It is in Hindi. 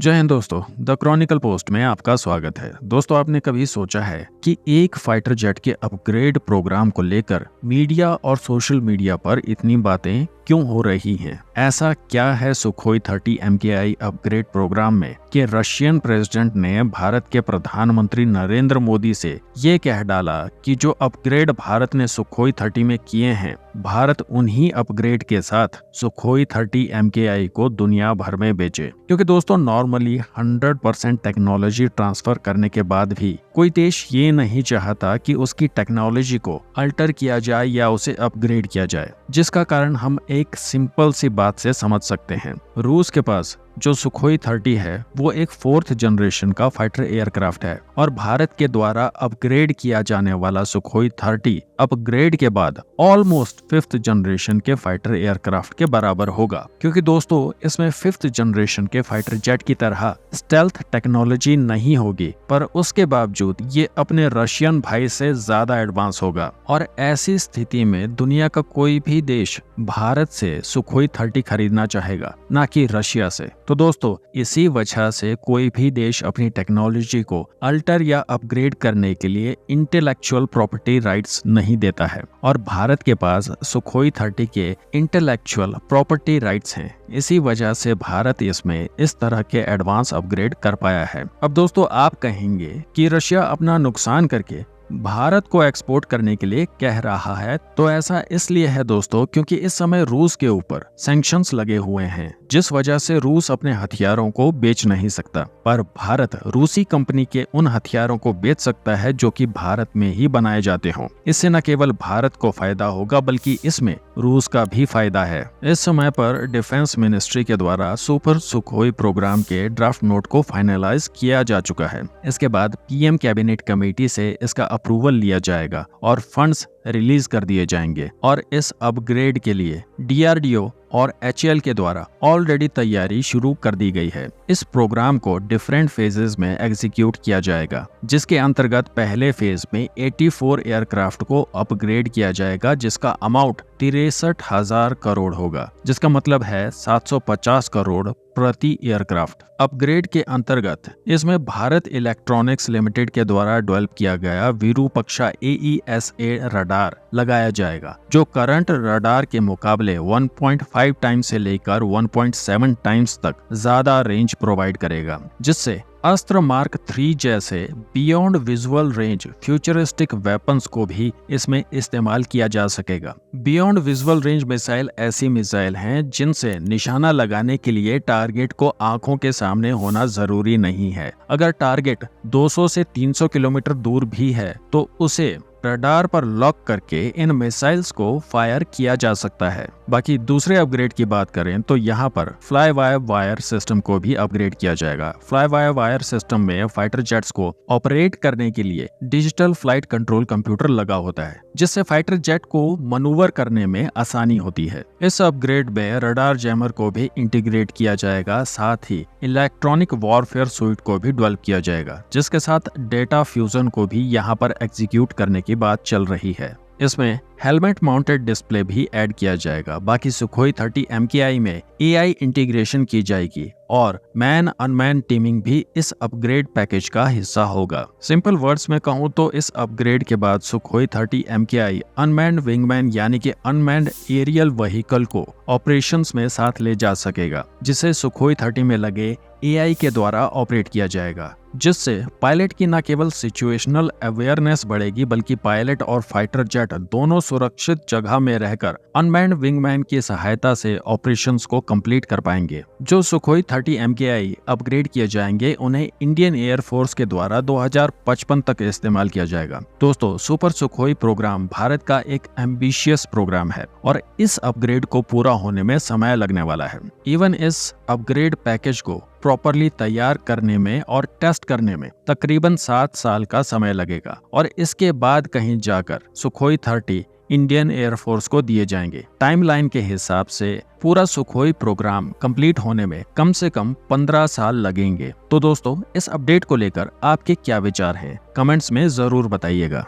जय हिंद दोस्तों, द क्रॉनिकल पोस्ट में आपका स्वागत है। दोस्तों, आपने कभी सोचा है कि एक फाइटर जेट के अपग्रेड प्रोग्राम को लेकर मीडिया और सोशल मीडिया पर इतनी बातें क्यों हो रही हैं? ऐसा क्या है सुखोई 30 MKI अपग्रेड प्रोग्राम में कि रशियन प्रेसिडेंट ने भारत के प्रधानमंत्री नरेंद्र मोदी से ये कह डाला कि जो अपग्रेड भारत ने सुखोई 30 में किए हैं, भारत उन्हीं अपग्रेड के साथ सुखोई 30 MKI को दुनिया भर में बेचे। क्योंकि दोस्तों, नॉर्मली 100% टेक्नोलॉजी ट्रांसफर करने के बाद भी कोई देश ये नहीं चाहता कि उसकी टेक्नोलॉजी को अल्टर किया जाए या उसे अपग्रेड किया जाए, जिसका कारण हम एक सिंपल सी बात से समझ सकते हैं। रूस के पास जो सुखोई 30 है वो एक 4th जनरेशन का फाइटर एयरक्राफ्ट है और भारत के द्वारा अपग्रेड किया जाने वाला सुखोई 30 अपग्रेड के बाद ऑलमोस्ट 5th जनरेशन के फाइटर एयरक्राफ्ट के बराबर होगा। क्योंकि दोस्तों, इसमें 5th जनरेशन के फाइटर जेट की तरह स्टेल्थ टेक्नोलॉजी नहीं होगी, पर उसके बावजूद ये अपने रशियन भाई से ज्यादा एडवांस होगा। और ऐसी स्थिति में दुनिया का कोई भी देश भारत से सुखोई 30 खरीदना चाहेगा, ना कि रशिया से। तो दोस्तों, इसी वजह से कोई भी देश अपनी टेक्नोलॉजी को अल्टर या अपग्रेड करने के लिए इंटेलेक्चुअल प्रॉपर्टी राइट्स नहीं देता है, और भारत के पास सुखोई 30 के इंटेलेक्चुअल प्रॉपर्टी राइट्स हैं। इसी वजह से भारत इसमें इस तरह के एडवांस अपग्रेड कर पाया है। अब दोस्तों, आप कहेंगे कि रशिया अपना नुकसान करके भारत को एक्सपोर्ट करने के लिए कह रहा है, तो ऐसा इसलिए है दोस्तों क्योंकि इस समय रूस के ऊपर सैंक्शंस लगे हुए हैं, जिस वजह से रूस अपने हथियारों को बेच नहीं सकता। पर भारत रूसी कंपनी के उन हथियारों को बेच सकता है जो कि भारत में ही बनाए जाते हों। इससे न केवल भारत को फायदा होगा बल्कि इसमें रूस का भी फायदा है। इस समय पर डिफेंस मिनिस्ट्री के द्वारा सुपर सुखोई प्रोग्राम के ड्राफ्ट नोट को फाइनलाइज किया जा चुका है। इसके बाद पीएम कैबिनेट कमेटी से इसका अप्रूवल लिया जाएगा और फंड्स रिलीज कर दिए जाएंगे। और इस अपग्रेड के लिए DRDO और HAL के द्वारा ऑलरेडी तैयारी शुरू कर दी गई है। इस प्रोग्राम को डिफरेंट फेजेस में एग्जीक्यूट किया जाएगा, जिसके अंतर्गत पहले फेज में 84 एयरक्राफ्ट को अपग्रेड किया जाएगा, जिसका अमाउंट 63,000 करोड़ होगा, जिसका मतलब है 750 करोड़ प्रति एयरक्राफ्ट। अपग्रेड के अंतर्गत इसमें भारत इलेक्ट्रॉनिक्स लिमिटेड के द्वारा डेवलप किया गया विरूपक्षा AESA रडार लगाया जाएगा, जो करंट रडार के मुकाबले 1.5 टाइम्स से लेकर 1.7 टाइम्स तक ज्यादा रेंज प्रोवाइड करेगा, जिससे अस्त्र मार्क 3 जैसे beyond visual range futuristic weapons को भी इसमें इस्तेमाल किया जा सकेगा। बियॉन्ड विजुअल रेंज मिसाइल ऐसी मिसाइल हैं जिनसे निशाना लगाने के लिए टारगेट को आंखों के सामने होना जरूरी नहीं है। अगर टारगेट 200 से 300 किलोमीटर दूर भी है तो उसे रडार पर लॉक करके इन मिसाइल्स को फायर किया जा सकता है। बाकी दूसरे अपग्रेड की बात करें तो यहाँ पर फ्लाई बाय वायर सिस्टम को भी अपग्रेड किया जाएगा। फ्लाई बाय वायर सिस्टम में फाइटर जेट्स को ऑपरेट करने के लिए डिजिटल फ्लाइट कंट्रोल कंप्यूटर लगा होता है, जिससे फाइटर जेट को मनूवर करने में आसानी होती है। इस अपग्रेड में रडार जैमर को भी इंटीग्रेट किया जाएगा, साथ ही इलेक्ट्रॉनिक वॉरफेयर स्यूट को भी डेवलप किया जाएगा, जिसके साथ डेटा फ्यूजन को भी यहाँ पर एग्जीक्यूट करने की बात चल रही है। इसमें हेलमेट माउंटेड डिस्प्ले भी ऐड किया जाएगा। बाकी सुखोई 30 MKI में AI इंटीग्रेशन की जाएगी और मैन अनमैन टीमिंग भी इस अपग्रेड पैकेज का हिस्सा होगा। सिंपल वर्ड्स में कहूँ तो इस अपग्रेड के बाद सुखोई 30 MKI अनमैन्ड विंगमैन यानी कि अनमैन्ड एरियल व्हीकल को ऑपरेशंस में साथ ले जा सकेगा, जिसे सुखोई 30 में लगे AI के द्वारा ऑपरेट किया जाएगा, जिससे पायलट की न केवल सिचुएशनल अवेयरनेस बढ़ेगी बल्कि पायलट और फाइटर जेट दोनों सुरक्षित जगह में रहकर अनमैन्ड विंगमैन की सहायता से ऑपरेशंस को कंप्लीट कर पाएंगे। जो सुखोई 30 MKI अपग्रेड किए जाएंगे उन्हें इंडियन एयर फोर्स के द्वारा 2055 तक इस्तेमाल किया जाएगा। दोस्तों, सुपर सुखोई प्रोग्राम भारत का एक एम्बिशियस प्रोग्राम है और इस अपग्रेड को पूरा होने में समय लगने वाला है। इवन इस अपग्रेड पैकेज को प्रॉपरली तैयार करने में और टेस्ट करने में तकरीबन 7 साल का समय लगेगा और इसके बाद कहीं जाकर सुखोई 30 इंडियन एयरफोर्स को दिए जाएंगे। टाइमलाइन के हिसाब से पूरा सुखोई प्रोग्राम कंप्लीट होने में कम से कम 15 साल लगेंगे। तो दोस्तों, इस अपडेट को लेकर आपके क्या विचार हैं? कमेंट्स में जरूर बताइएगा।